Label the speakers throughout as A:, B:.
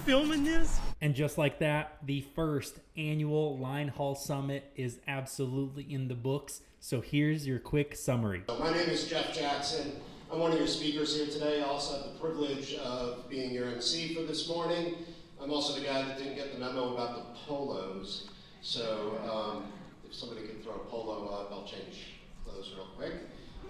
A: filming this?
B: And just like that, the first annual Line Haul Summit is absolutely in the books. So here's your quick summary.
C: My name is Jeff Jackson. I'm one of your speakers here today. I also have the privilege of being your MC for this morning. I'm also the guy that didn't get the memo about the polos. So if somebody could throw a polo up, I'll change clothes real quick.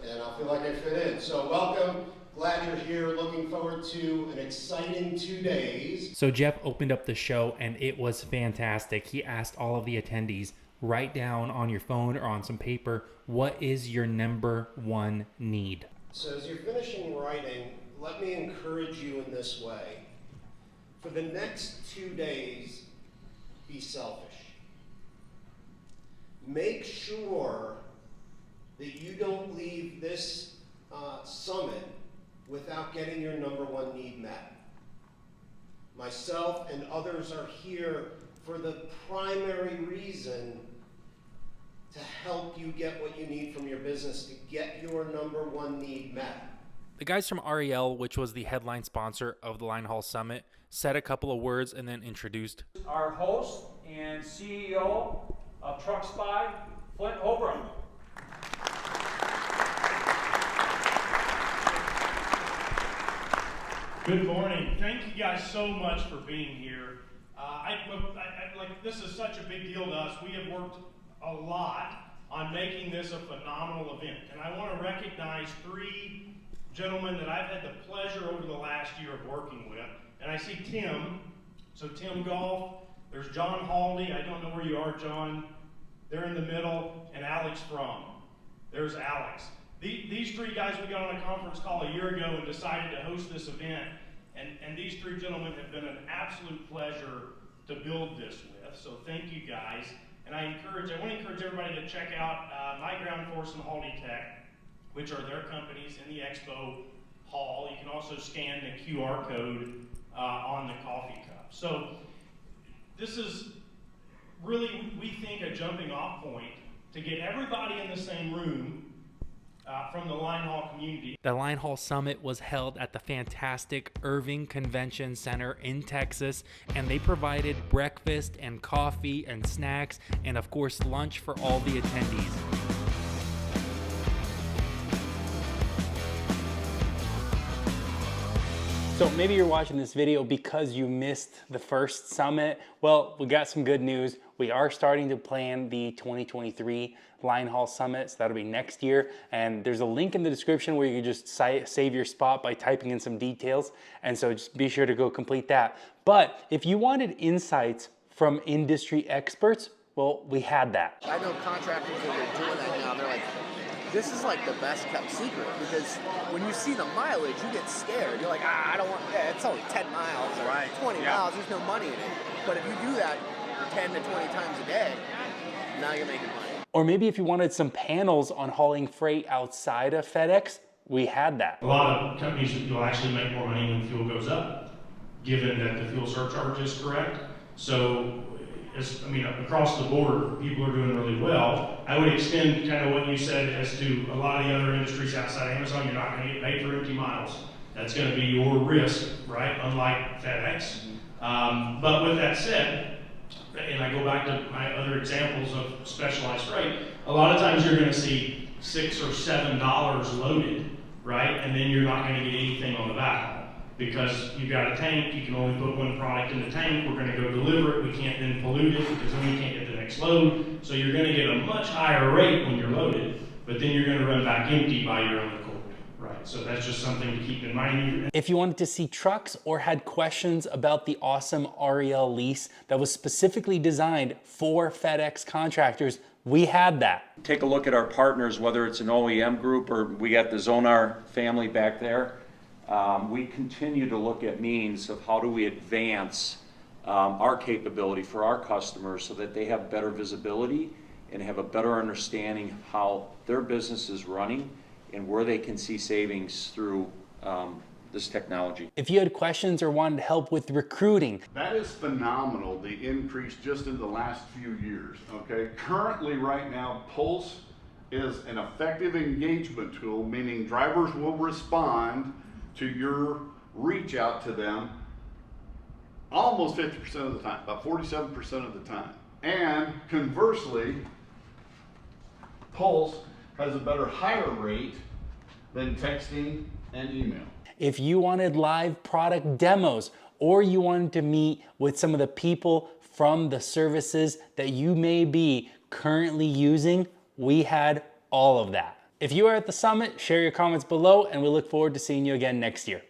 C: And I'll feel like I fit in. So welcome. Glad you're here. Looking forward to an exciting 2 days.
B: So Jeff opened up the show and it was fantastic. He asked all of the attendees, write down on your phone or on some paper, what is your number one need?
C: So as you're finishing writing, let me encourage you in this way. For the next 2 days, be selfish. Make sure that you don't leave this summit without getting your number one need met. Myself and others are here for the primary reason to help you get what you need from your business to get your number one need met.
B: The guys from REL, which was the headline sponsor of the Line Haul Summit, said a couple of words and then introduced
D: our host and CEO of TruckSpy, Flint Obram.
A: Good morning. Thank you guys so much for being here. This is such a big deal to us. We have worked a lot on making this a phenomenal event. And I want to recognize 3 gentlemen that I've had the pleasure over the last year of working with. And I see Tim. So Tim Golf, there's John Haldy. I don't know where you are, John. They're in the middle. And Alex Fromm. There's Alex. These 3 guys, we got on a conference call a year ago and decided to host this event. And these 3 gentlemen have been an absolute pleasure to build this with. So thank you guys. And I want to encourage everybody to check out My Ground Force and Haldy Tech, which are their companies in the expo hall. You can also scan the QR code on the coffee cup. So this is really, we think, a jumping off point to get everybody in the same room from the Line Haul community.
B: The Line Haul Summit was held at the fantastic Irving Convention Center in Texas, and they provided breakfast and coffee and snacks and of course lunch for all the attendees. So maybe you're watching this video because you missed the first summit. Well, we got some good news. We are starting to plan the 2023 Line Haul Summit, so that'll be next year. And there's a link in the description where you can just save your spot by typing in some details. And so just be sure to go complete that. But if you wanted insights from industry experts, well, we had that.
E: I know contractors that are doing that now. They're like, this is like the best kept secret, because when you see the mileage, you get scared. You're like, I don't want, it's only 10 miles or 20 miles, there's no money in it. But if you do that 10 to 20 times a day, now you're making money.
B: Or maybe if you wanted some panels on hauling freight outside of FedEx, we had that.
A: A lot of companies will actually make more money when fuel goes up, given that the fuel surcharge is correct. So, across the board, people are doing really well. I would extend kind of what you said as to a lot of the other industries outside Amazon. You're not going to get paid for empty miles. That's going to be your risk, right? Unlike FedEx. But with that said, and I go back to my other examples of specialized freight, a lot of times you're going to see $6 or $7 loaded, right? And then you're not going to get anything on the back haul. Because you've got a tank, you can only put one product in the tank, we're going to go deliver it, we can't then pollute it because then we can't get the next load. So you're going to get a much higher rate when you're loaded, but then you're going to run back empty by your own accord, right? So that's just something to keep in mind.
B: If you wanted to see trucks or had questions about the awesome REL lease that was specifically designed for FedEx contractors, we had that.
F: Take a look at our partners, whether it's an OEM group or we got the Zonar family back there. We continue to look at means of how do we advance our capability for our customers so that they have better visibility and have a better understanding how their business is running and where they can see savings through this technology.
B: If you had questions or wanted help with recruiting.
G: That is phenomenal, the increase just in the last few years, okay? Currently right now, Pulse is an effective engagement tool, meaning drivers will respond to your reach out to them almost 50% of the time, about 47% of the time. And conversely, Pulse has a better higher rate than texting and email.
B: If you wanted live product demos or you wanted to meet with some of the people from the services that you may be currently using, we had all of that. If you are at the summit, share your comments below and we look forward to seeing you again next year.